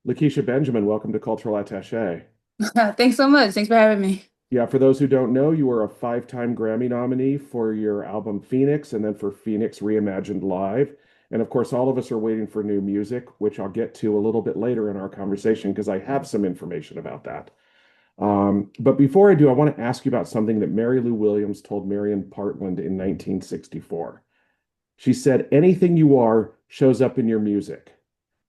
Lakecia Benjamin, welcome to Cultural Attaché. Thanks so much. Thanks for having me. Yeah, for those who don't know, you were a five-time Grammy nominee for your album Phoenix and then for Phoenix Reimagined Live. And of course, all of us are waiting for new music, which I'll get to a little bit later in our conversation because I have some information about that. But before I do, I want to ask you about something that Mary Lou Williams told Marion Partland in 1964. She said, anything you are shows up in your music.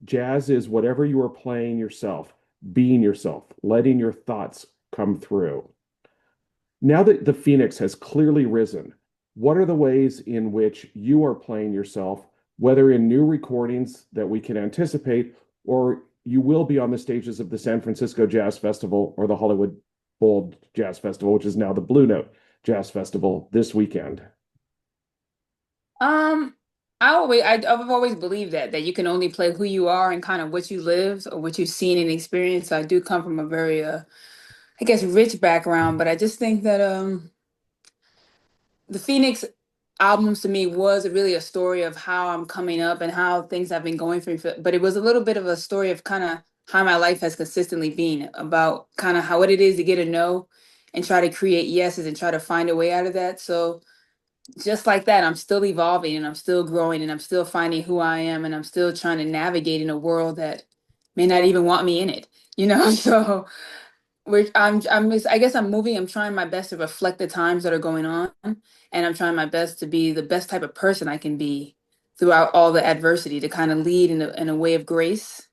Jazz is whatever you are playing yourself, being yourself, letting your thoughts come through. Now that the Phoenix has clearly risen, what are the ways in which you are playing yourself, whether in new recordings that we can anticipate, or you will be on the stages of the San Francisco Jazz Festival or the Hollywood Bowl Jazz Festival, which is now the Blue Note Jazz Festival this weekend? Um, I've always believed that you can only play who you are and kind of what you lived or what you've seen and experienced. I do come from a very I guess rich background, but I just think that the Phoenix albums to me was really a story of how I'm coming up and how things have been going for me. But it was a little bit of a story of kind of how my life has consistently been about kind of how what it is to get a no and try to create yeses and try to find a way out of that. So just like that, I'm still evolving and I'm still growing and I'm still finding who I am and I'm still trying to navigate in a world that may not even want me in it, you know? So I guess I'm moving. I'm trying my best to reflect the times that are going on, and I'm trying my best to be the best type of person I can be throughout all the adversity to kind of lead in a way of grace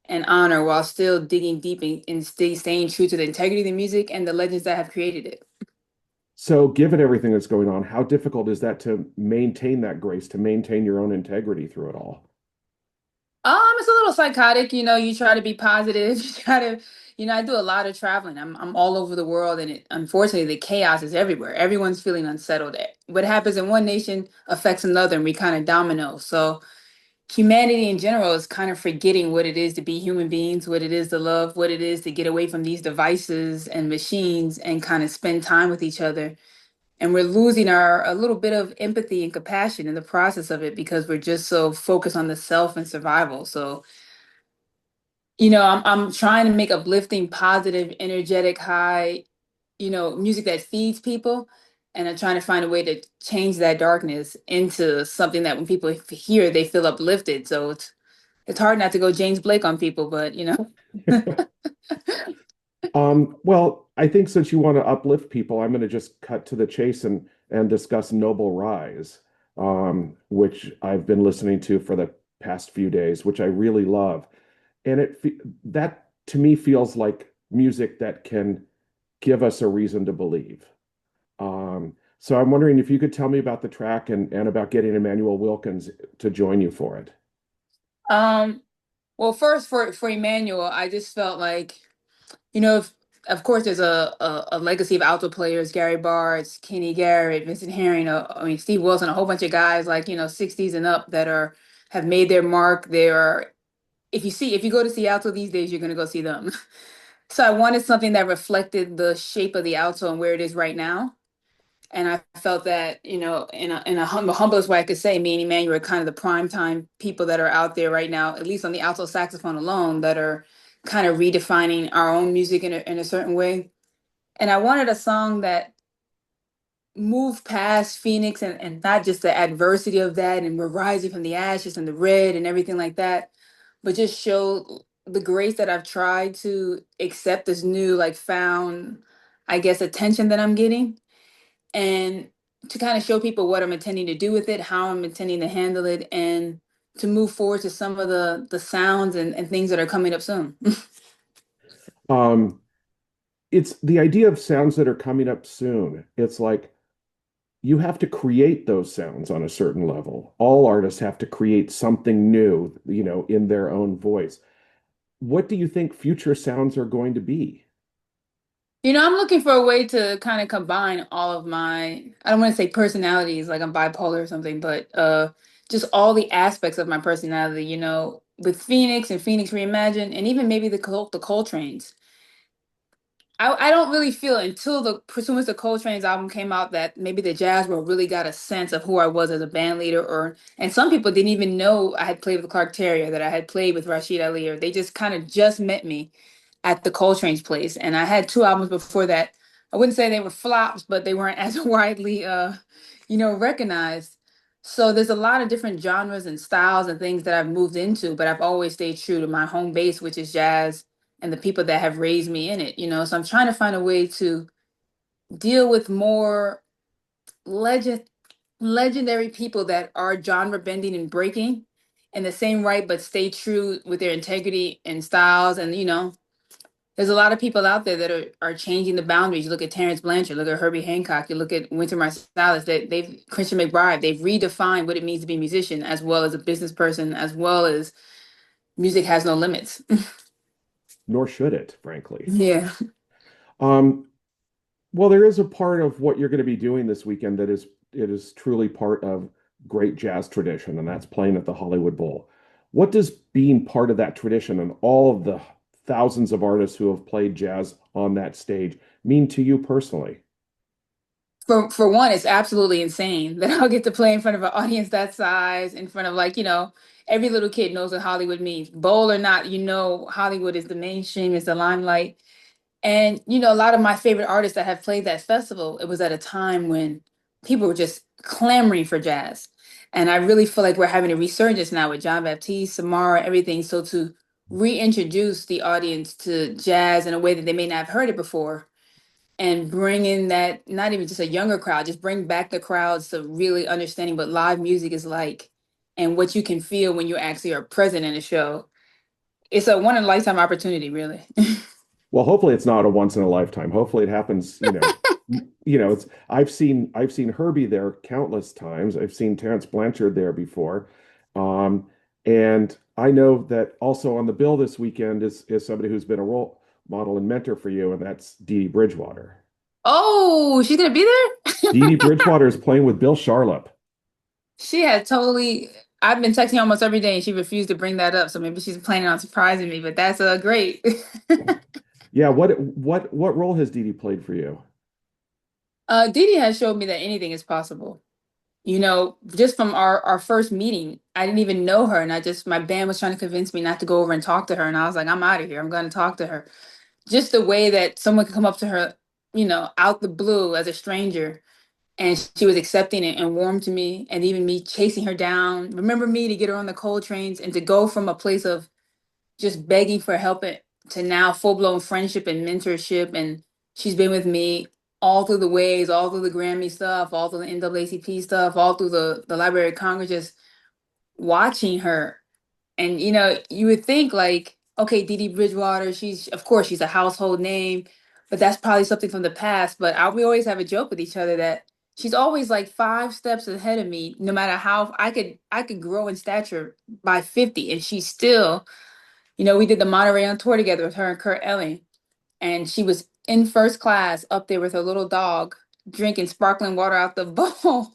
and honor while still digging deep and staying true to the integrity of the music and the legends that have created it. So, given everything that's going on, how difficult is that to maintain that grace, to maintain your own integrity through it all? It's a little psychotic, you try to be positive, you try to, I do a lot of traveling. I'm all over the world and unfortunately the chaos is everywhere. Everyone's feeling unsettled. What happens in one nation affects another and we kind of domino. So humanity in general is kind of forgetting what it is to be human beings, what it is to love, what it is to get away from these devices and machines and kind of spend time with each other, and we're losing our a little bit of empathy and compassion in the process of it because we're just so focused on the self and survival. So I'm trying to make uplifting, positive, energetic, high, music that feeds people, and I'm trying to find a way to change that darkness into something that when people hear, they feel uplifted. So it's hard not to go James Blake on people, but Well, I think since you want to uplift people, I'm going to just cut to the chase and discuss Noble Rise, which I've been listening to for the past few days, which I really love. And that to me feels like music that can give us a reason to believe. So I'm wondering if you could tell me about the track and about getting Emmanuel Wilkins to join you for it. um, well, first for Emmanuel, I just felt like if, of course, there's a legacy of alto players, Gary Bartz, Kenny Garrett, Vincent Herring, I mean, Steve Wilson, a whole bunch of guys like, 60s and up that have made their mark. They are, if you go to see alto these days, you're going to go see them. So I wanted something that reflected the shape of the alto and where it is right now. And I felt that, in a humblest way I could say, me and Emmanuel are kind of the prime time people that are out there right now, at least on the alto saxophone alone, that are kind of redefining our own music in a certain way. And I wanted a song that moved past Phoenix and not just the adversity of that, and we're rising from the ashes and the red and everything like that, but just show the grace that I've tried to accept this new, like, found, I guess, attention that I'm getting, and to kind of show people what I'm intending to do with it, how I'm intending to handle it, and to move forward to some of the sounds and things that are coming up soon. Um, it's the idea of sounds that are coming up soon. It's like you have to create those sounds on a certain level. All artists have to create something new, in their own voice. What do you think future sounds are going to be? I'm looking for a way to kind of combine all of my, I don't want to say personalities, like I'm bipolar or something, but just all the aspects of my personality, with Phoenix and Phoenix Reimagined, and even maybe the Coltrane's. I don't really feel until the Pursuance of Coltrane's album came out that maybe the jazz world really got a sense of who I was as a band leader, or and some people didn't even know I had played with Clark Terry or that I had played with Rashid Ali, or they just kind of just met me at the Coltrane's place. And I had two albums before that. I wouldn't say they were flops, but they weren't as widely recognized. So there's a lot of different genres and styles and things that I've moved into, but I've always stayed true to my home base, which is jazz and the people that have raised me in it. So I'm trying to find a way to deal with more legend legendary people that are genre bending and breaking in the same right, but stay true with their integrity and styles. And there's a lot of people out there that are changing the boundaries. You look at Terrence Blanchard, look at Herbie Hancock, you look at Wynton Marsalis, they've Christian McBride, they've redefined what it means to be a musician as well as a business person, as well as music has no limits. Nor should it, frankly. Yeah. Um, well, there is a part of what you're going to be doing this weekend that it is truly part of great jazz tradition, and that's playing at the Hollywood Bowl. What does being part of that tradition and all of the thousands of artists who have played jazz on that stage mean to you personally? For one, it's absolutely insane that I'll get to play in front of an audience that size, in front of every little kid knows what Hollywood means. Bowl or not, Hollywood is the mainstream, is the limelight. And a lot of my favorite artists that have played that festival, it was at a time when people were just clamoring for jazz. And I really feel like we're having a resurgence now with John Baptiste, Samara, everything. So to reintroduce the audience to jazz in a way that they may not have heard it before and bring in that, not even just a younger crowd, just bring back the crowds to really understanding what live music is like and what you can feel when you actually are present in a show. It's a one in a lifetime opportunity, really. Well, hopefully it's not a once in a lifetime. Hopefully it happens, it's I've seen Herbie there countless times. I've seen Terrence Blanchard there before. Um, and I know that also on the bill this weekend is somebody who's been a role model and mentor for you, and that's Dee Dee Bridgewater. Oh, she's gonna be Dee there? Dee Bridgewater is playing with Bill Charlap. She had totally. I've been texting her almost every day, and she refused to bring that up. So maybe she's planning on surprising me. But that's great. Yeah, what role has Dee Dee played for you? Didi has showed me that anything is possible. Just from our first meeting, I didn't even know her, and my band was trying to convince me not to go over and talk to her, and I was like, I'm out of here. I'm going to talk to her. Just the way that someone could come up to her, out the blue as a stranger, and she was accepting it and warm to me, and even me chasing her down. Remember me to get her on the coal trains and to go from a place of just begging for help to now full-blown friendship and mentorship. And she's been with me all through the ways, all through the Grammy stuff, all through the NAACP stuff, all through the Library of Congress, just watching her. And you would think like, okay, Dee Dee Bridgewater, of course she's a household name, but that's probably something from the past. But we always have a joke with each other that she's always like 5 steps ahead of me, no matter how I could grow in stature by 50, and she's still, we did the Monterey on tour together with her and Kurt Elling, and she was in first class up there with her little dog, drinking sparkling water out the bowl.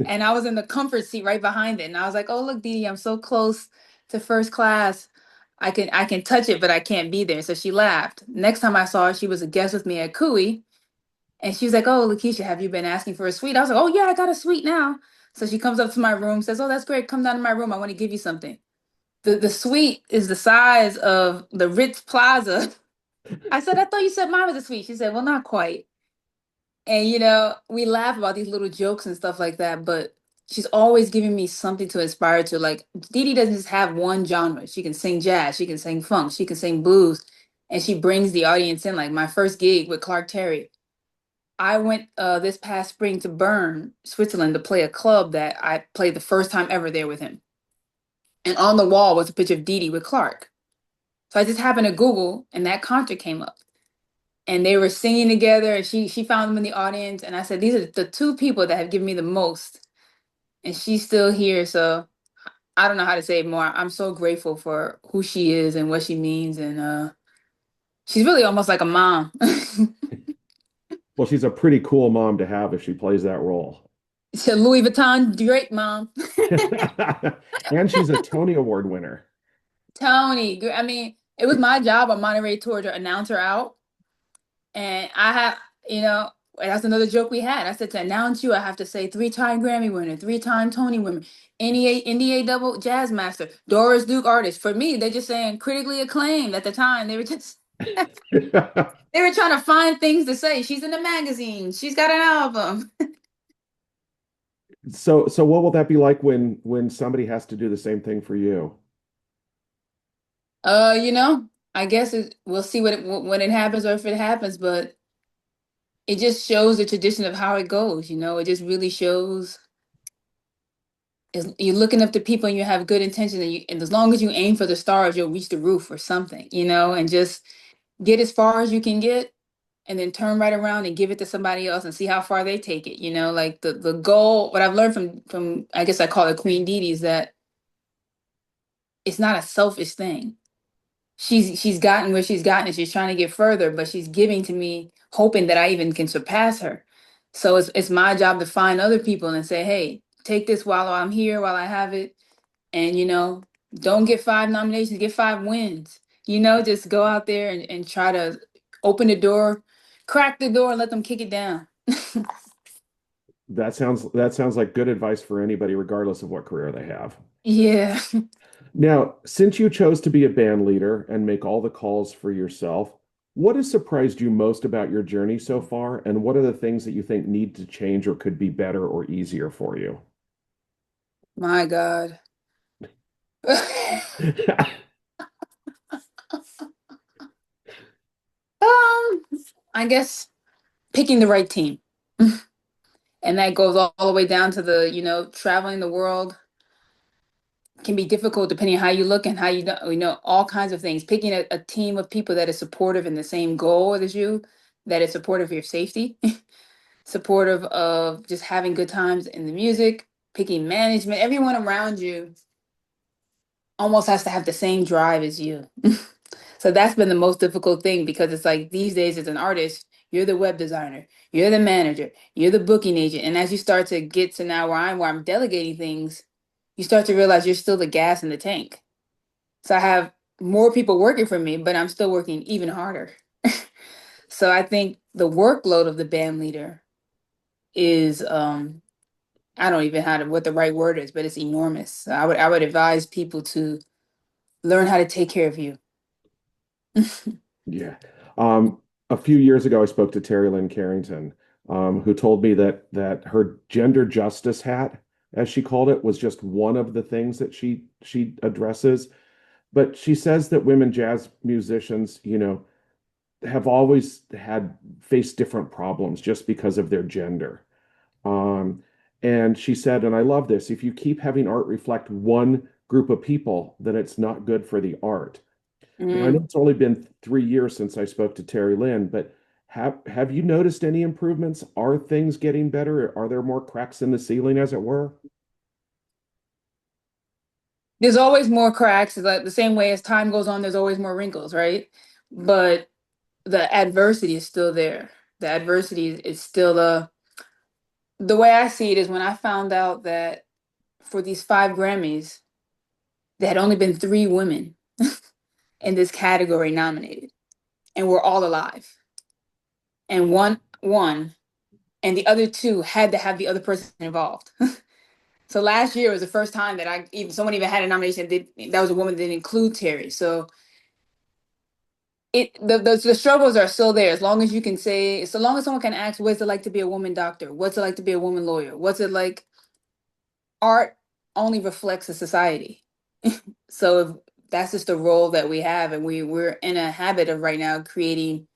And I was in the comfort seat right behind it. And I was like, oh, look, Dee Dee, I'm so close to first class. I can touch it, but I can't be there. So she laughed. Next time I saw her, she was a guest with me at Cooey. And she was like, oh, Lakecia, have you been asking for a suite? I was like, oh, yeah, I got a suite now. So she comes up to my room, says, oh, that's great. Come down to my room. I want to give you something. The suite is the size of the Ritz Plaza. I said, I thought you said mine was a suite. She said, well, not quite. And we laugh about these little jokes and stuff like that, but she's always giving me something to aspire to. Like Dee Dee doesn't just have one genre. She can sing jazz, she can sing funk, she can sing blues, and she brings the audience in. Like my first gig with Clark Terry, I went this past spring to Bern, Switzerland, to play a club that I played the first time ever there with him. And on the wall was a picture of Dee Dee with Clark. So I just happened to Google, and that concert came up. And they were singing together, and she found them in the audience, and I said, these are the two people that have given me the most, and she's still here. So I don't know how to say it more. I'm so grateful for who she is and what she means, and she's really almost like a mom. Well, she's a pretty cool mom to have if she plays that role. She's a Louis Vuitton Drake mom. And she's a Tony Award winner. Tony, I mean, it was my job on Monterey Tour to announce her out. And I have, you know, and that's another joke we had. I said to announce you, I have to say three-time Grammy winner, three-time Tony winner, NEA double jazz master, Doris Duke artist. For me, they're just saying critically acclaimed at the time. They were just they were trying to find things to say. She's in the magazine. She's got an album. So what will that be like when somebody has to do the same thing for you? You know, I guess we'll see when it happens or if it happens, but it just shows the tradition of how it goes. You know, it just really shows is you're looking up to people and you have good intentions and as long as you aim for the stars, you'll reach the roof or something, you know, and just get as far as you can get and then turn right around and give it to somebody else and see how far they take it. You know, like the goal, what I've learned from I guess I call it Queen Dee Dee is that it's not a selfish thing. She's gotten where she's gotten and she's trying to get further, but she's giving to me hoping that I even can surpass her. So it's my job to find other people and say, hey, take this while I'm here, while I have it. And don't get 5 nominations, get 5 wins. Just go out there and try to open the door, crack the door, and let them kick it down. That sounds like good advice for anybody, regardless of what career they have. Yeah. Now, since you chose to be a band leader and make all the calls for yourself, what has surprised you most about your journey so far, and what are the things that you think need to change or could be better or easier for you? My God. um, I guess picking the right team. And that goes all the way down to traveling the world can be difficult depending on how you look and how all kinds of things. Picking a team of people that is supportive in the same goal as you, that is supportive of your safety, supportive of just having good times in the music, picking management, everyone around you almost has to have the same drive as you. So that's been the most difficult thing because it's like these days as an artist, you're the web designer, you're the manager, you're the booking agent. And as you start to get to now where I'm delegating things, you start to realize you're still the gas in the tank. So I have more people working for me, but I'm still working even harder. So I think the workload of the band leader is I don't even know what the right word is, but it's enormous. So I would advise people to learn how to take care of you. Yeah. Um, a few years ago, I spoke to Terry Lynn Carrington, who told me that her gender justice hat, as she called it, was just one of the things that she addresses. But she says that women jazz musicians, have always had faced different problems just because of their gender. Um, and she said, and I love this, if you keep having art reflect one group of people, then it's not good for the art. Now, I know Mm. it's only been 3 years since I spoke to Terry Lynn, but have you noticed any improvements? Are things getting better? Are there more cracks in the ceiling, as it were? There's always more cracks. It's like the same way as time goes on, there's always more wrinkles, right? But the adversity is still there. The adversity is still the way I see it is when I found out that for these 5 Grammys, there had only been 3 women in this category nominated, and we're all alive. And one won, and the other two had to have the other person involved. So last year was the first time that someone even had a nomination that was a woman that didn't include Terry. So the struggles are still there. As long as you can say, so long as someone can ask, what's it like to be a woman doctor? What's it like to be a woman lawyer? What's it like? Art only reflects a society. So if that's just the role that we have, and we're in a habit of right now creating,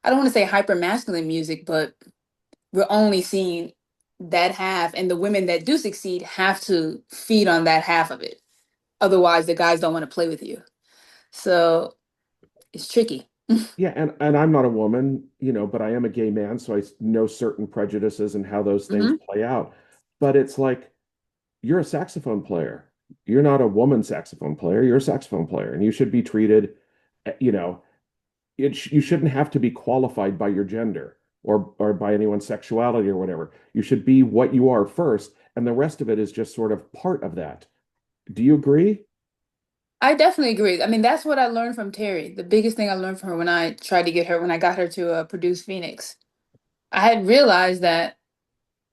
I don't want to say hyper masculine music, but we're only seeing that half, and the women that do succeed have to feed on that half of it. Otherwise, the guys don't want to play with you. So it's tricky. Yeah, and I'm not a woman, but I am a gay man, so I know certain prejudices and how those things Hmm. play out. But it's like you're a saxophone player. You're not a woman saxophone player. You're a saxophone player, and you should be treated, you know, you shouldn't have to be qualified by your gender or by anyone's sexuality or whatever. You should be what you are first, and the rest of it is just sort of part of that. Do you agree? I definitely agree. I mean, that's what I learned from Terry. The biggest thing I learned from her when I tried to get her, when I got her to produce Phoenix, I had realized that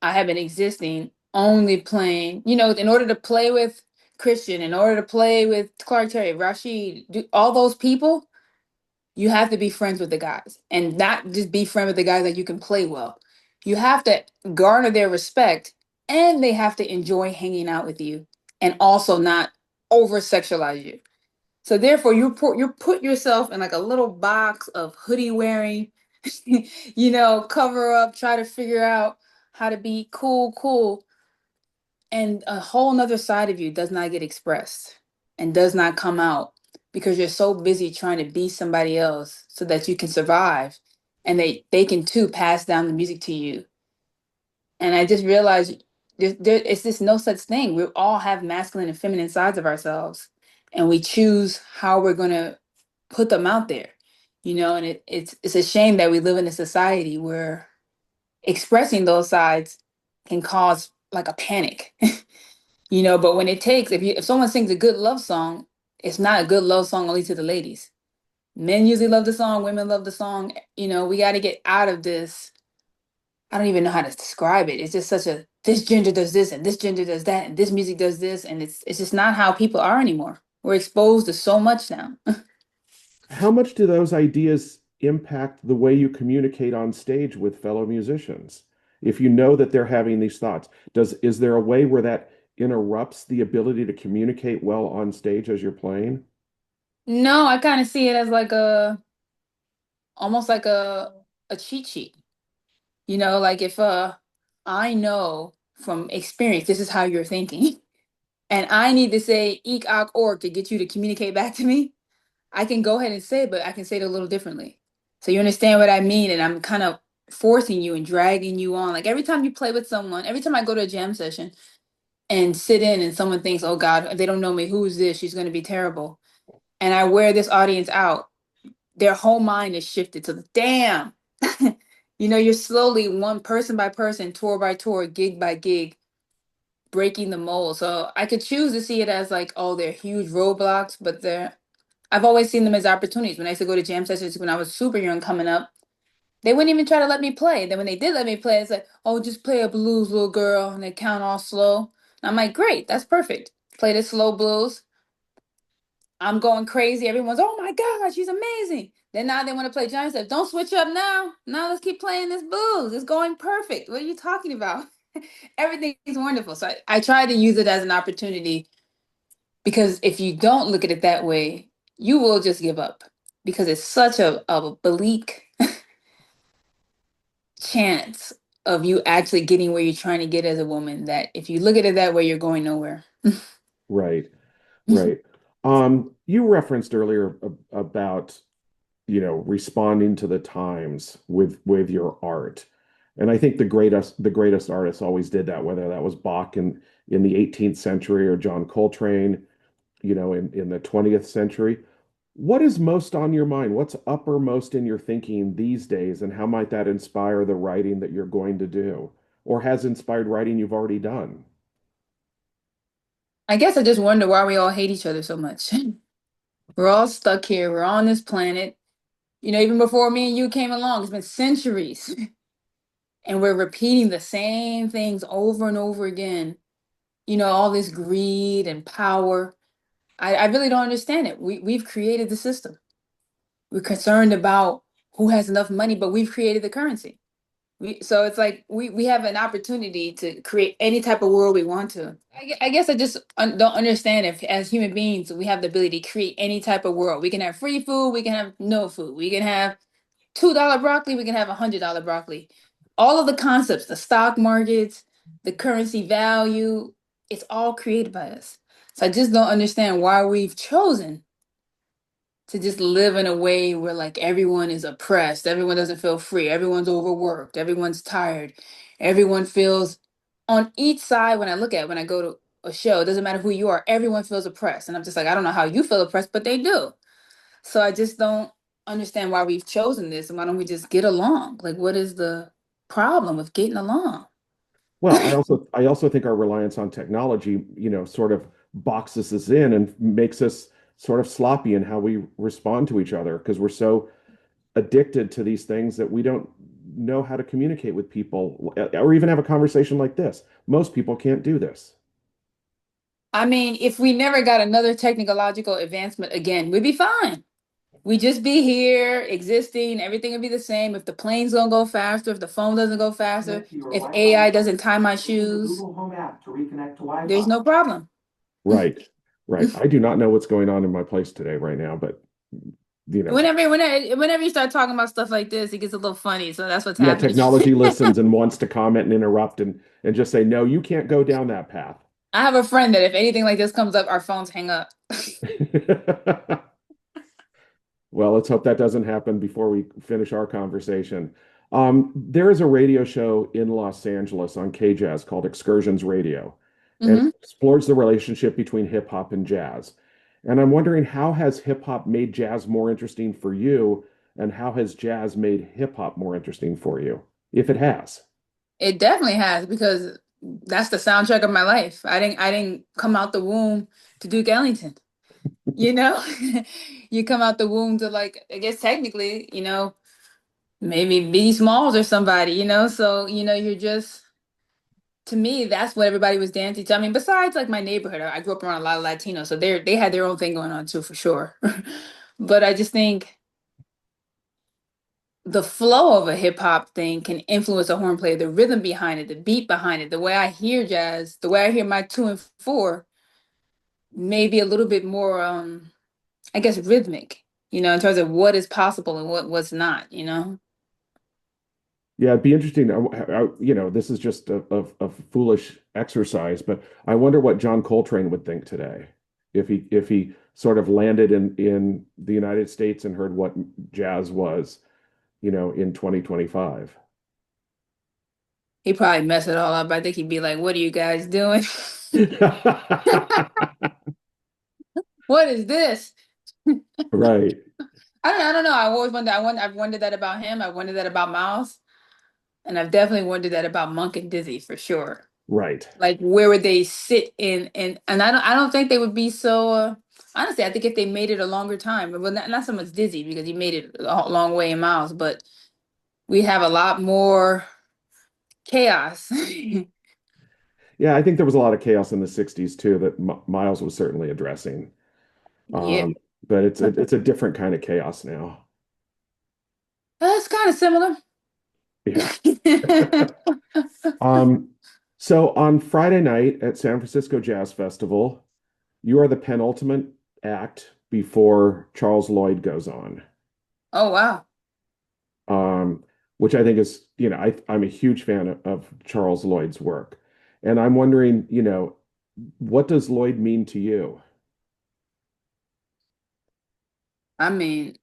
I have been existing only playing, in order to play with Christian, in order to play with Clark Terry, Rashid, all those people, you have to be friends with the guys and not just be friends with the guys that you can play well. You have to garner their respect and they have to enjoy hanging out with you and also not over sexualize you. So therefore you put yourself in like a little box of hoodie wearing, cover up, try to figure out how to be cool, and a whole nother side of you does not get expressed and does not come out because you're so busy trying to be somebody else so that you can survive and they can too pass down the music to you. And I just realized it's just no such thing. We all have masculine and feminine sides of ourselves and we choose how we're going to put them out there, and it's a shame that we live in a society where expressing those sides can cause like a panic. But when it takes, if someone sings a good love song, it's not a good love song only to the ladies. Men usually love the song, women love the song. We got to get out of this. I don't even know how to describe it. It's just such a this gender does this and this gender does that and this music does this and it's just not how people are anymore. We're exposed to so much now. How much do those ideas impact the way you communicate on stage with fellow musicians? If you know that they're having these thoughts, is there a way where that interrupts the ability to communicate well on stage as you're playing? No, I kind of see it as like almost like a cheat sheet. Like if I know from experience this is how you're thinking and I need to say eek ok org to get you to communicate back to me, I can go ahead and say it, but I can say it a little differently. So you understand what I mean? And I'm kind of forcing you and dragging you on. Like every time you play with someone, every time I go to a jam session and sit in and someone thinks, oh God, they don't know me, who's this? She's gonna be terrible. And I wear this audience out, their whole mind is shifted to damn. You're slowly one person by person, tour by tour, gig by gig, breaking the mold. So I could choose to see it as like, oh, they're huge roadblocks, but I've always seen them as opportunities. When I used to go to jam sessions when I was super young coming up, they wouldn't even try to let me play. Then when they did let me play, it's like, oh, just play a blues, little girl, and they count all slow. And I'm like, great, that's perfect. Play the slow blues. I'm going crazy. Everyone's, oh my God, she's amazing. Then now they want to play giant steps. Don't switch up now. Now let's keep playing this blues. It's going perfect. What are you talking about? Everything is wonderful. So I try to use it as an opportunity because if you don't look at it that way, you will just give up because it's such a bleak chance of you actually getting where you're trying to get as a woman that if you look at it that way, you're going nowhere. Right, right. You referenced earlier about, responding to the times with your art. And I think the greatest artists always did that, whether that was Bach in the 18th century or John Coltrane, in the 20th century. What is most on your mind? What's uppermost in your thinking these days, and how might that inspire the writing that you're going to do, or has inspired writing you've already done? I guess I just wonder why we all hate each other so much. We're all stuck here. We're on this planet. Even before me and you came along, it's been centuries. And we're repeating the same things over and over again. All this greed and power. I really don't understand it. We've created the system. We're concerned about who has enough money, but we've created the currency. So it's like we have an opportunity to create any type of world we want to. I guess I just don't understand if as human beings we have the ability to create any type of world. We can have free food, we can have no food. We can have $2 broccoli, we can have $100 broccoli. All of the concepts, the stock markets, the currency value, it's all created by us. So I just don't understand why we've chosen to just live in a way where like everyone is oppressed, everyone doesn't feel free, everyone's overworked, everyone's tired, everyone feels on each side when I look at when I go to a show, it doesn't matter who you are, everyone feels oppressed. And I'm just like, I don't know how you feel oppressed, but they do. So I just don't understand why we've chosen this and why don't we just get along? Like what is the problem with getting along? Well, I also think our reliance on technology, sort of boxes us in and makes us sort of sloppy in how we respond to each other because we're so addicted to these things that we don't know how to communicate with people or even have a conversation like this. Most people can't do this. I mean, if we never got another technological advancement again, we'd be fine. We'd just be here existing, everything would be the same. If the planes don't go faster, if the phone doesn't go faster, Connect to your if Wi-Fi AI doesn't device tie my or use the shoes, Google Home app to reconnect to there's Wi-Fi. no problem. Right, right. I do not know what's going on in my place today right now, but you know, Whenever you start talking about stuff like this, it gets a little funny. So that's what's yeah, happening. technology listens and wants to comment and interrupt and just say, no, you can't go down that path. I have a friend that if anything like this comes up, our phones hang up. Well, let's hope that doesn't happen before we finish our conversation. There is a radio show in Los Angeles on KJazz called Excursions Radio, and it Hmm. explores the relationship between hip hop and jazz. And I'm wondering, how has hip hop made jazz more interesting for you, and how has jazz made hip hop more interesting for you, if it has? It definitely has because that's the soundtrack of my life. I didn't come out the womb to Duke Ellington, you know? You come out the womb to like, I guess technically, maybe B Smalls or somebody, So, you're just to me, that's what everybody was dancing to. I mean, besides like my neighborhood, I grew up around a lot of Latinos, so they had their own thing going on too, for sure. But I just think the flow of a hip hop thing can influence a horn player, the rhythm behind it, the beat behind it, the way I hear jazz, the way I hear my two and four, maybe a little bit more, I guess, rhythmic, in terms of what is possible and what's not. Yeah, it'd be interesting. This is just a foolish exercise, but I wonder what John Coltrane would think today if he sort of landed in the United States and heard what jazz was, in 2025. He probably mess it all up. I think he'd be like, "What are you guys doing? What is this?" Right, I don't know. I always wonder. I've wondered that about him. I've wondered that about Miles, and I've definitely wondered that about Monk and Dizzy for sure. right. Like, where would they sit in? And I don't think they would be so. Honestly, I think if they made it a longer time, well, not so much Dizzy because he made it a long way in Miles, but we have a lot more chaos. Yeah, I think there was a lot of chaos in the 60s too that M Miles was certainly addressing. Yeah, Um, but it's a different kind of chaos now. that's kind of similar. Yeah. Um, so on Friday night at San Francisco Jazz Festival, you are the penultimate act before Charles Lloyd goes on, Oh wow. um, which I think is, I'm a huge fan of Charles Lloyd's work. And I'm wondering, what does Lloyd mean to you? I mean,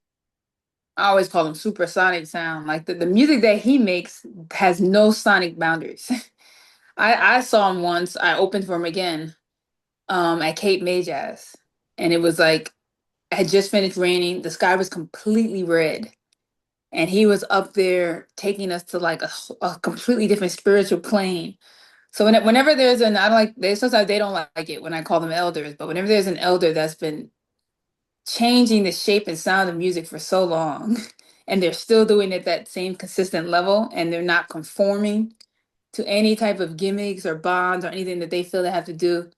I always call him supersonic sound. Like the music that he makes has no sonic boundaries. I saw him once. I opened for him again at Cape May Jazz. And it was like it had just finished raining. The sky was completely red. And he was up there taking us to like a completely different spiritual plane. So whenever there's an I don't like they sometimes they don't like it when I call them elders, but whenever there's an elder that's been changing the shape and sound of music for so long and they're still doing it at that same consistent level and they're not conforming to any type of gimmicks or bonds or anything that they feel they have to do,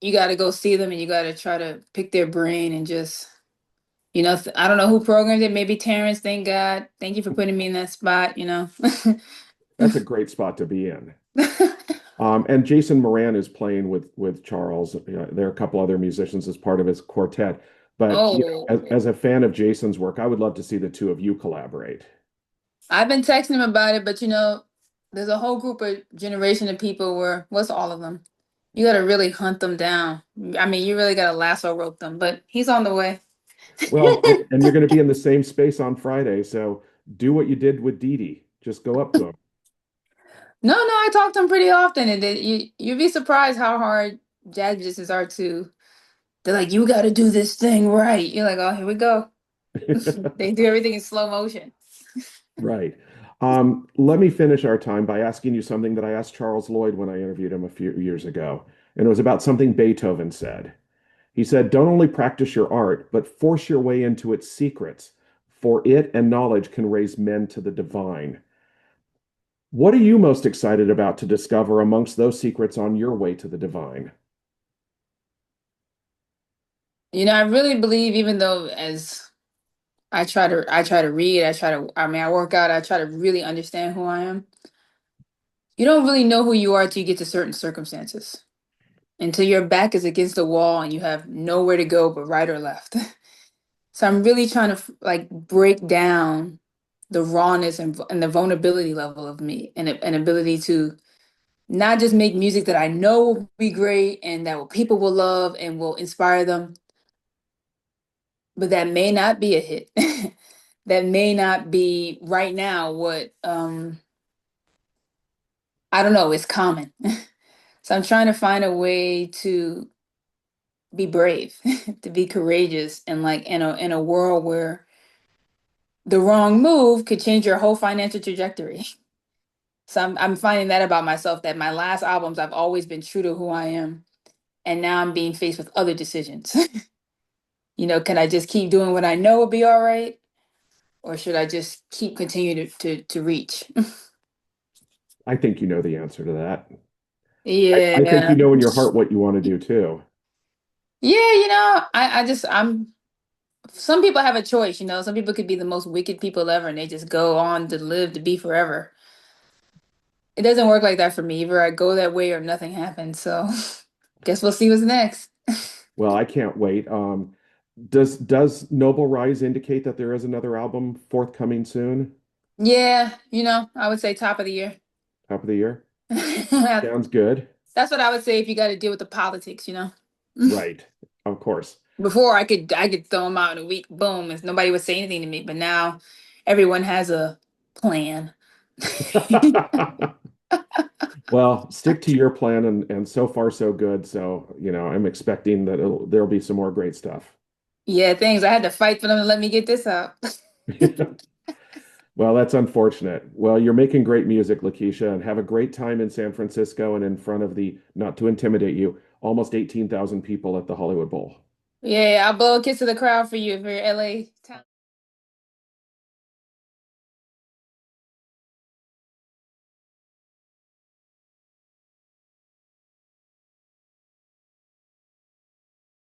you got to go see them and you got to try to pick their brain and just I don't know who programmed it, maybe Terrence. Thank God, thank you for putting me in that spot. That's a great spot to be in. And Jason Moran is playing with Charles. There are a couple other musicians as part of his quartet. But Oh, as a fan of Jason's work, I would love to see the two of you collaborate. I've been texting him about it, but there's a whole group of generation of people where what's all of them? You got to really hunt them down. I mean, you really got to lasso rope them, but he's on the way. Well, and you're going to be in the same space on Friday, so do what you did with Dee Dee. Just go up to him. No, I talk to him pretty often, and you'd be surprised how hard jazz musicians are too. They're like, you got to do this thing right. You're like, oh, here we go. They do everything in slow motion. Right. Let me finish our time by asking you something that I asked Charles Lloyd when I interviewed him a few years ago, and it was about something Beethoven said. He said, don't only practice your art, but force your way into its secrets, for it and knowledge can raise men to the divine. What are you most excited about to discover amongst those secrets on your way to the divine? I really believe, even though as I try to read, I work out, I try to really understand who I am. You don't really know who you are till you get to certain circumstances. Until your back is against the wall and you have nowhere to go but right or left. So I'm really trying to like break down the rawness and the vulnerability level of me and an ability to not just make music that I know will be great and that people will love and will inspire them, but that may not be a hit. That may not be right now what I don't know, is common. So I'm trying to find a way to be brave, to be courageous, and like in a world where the wrong move could change your whole financial trajectory. So I'm finding that about myself, that my last albums I've always been true to who I am, and now I'm being faced with other decisions. Can I just keep doing what I know will be all right, or should I just keep continuing to reach? I think you know the answer to that. I think Yeah. you know in your heart what you want to do too. Yeah, I'm some people have a choice, some people could be the most wicked people ever and they just go on to live to be forever. It doesn't work like that for me. Either I go that way or nothing happens. So guess we'll see what's next. Well, I can't wait. Does Noble Rise indicate that there is another album forthcoming soon? Yeah, I would say top of the year. Top of the year? That's Sounds good. what I would say if you got to deal with the politics. Right. Of course. Before I could throw them out in a week, boom, and nobody would say anything to me. But now everyone has a plan. Well, stick to your plan and so far so good. So, I'm expecting that there'll be some more great stuff. Yeah, things I had to fight for them to let me get this out. Well, that's unfortunate. Well, you're making great music, Lakecia, and have a great time in San Francisco and in front of the, not to intimidate you, almost 18,000 people at the Hollywood Bowl. Yeah, I'll blow a kiss to the crowd for you if you're LA.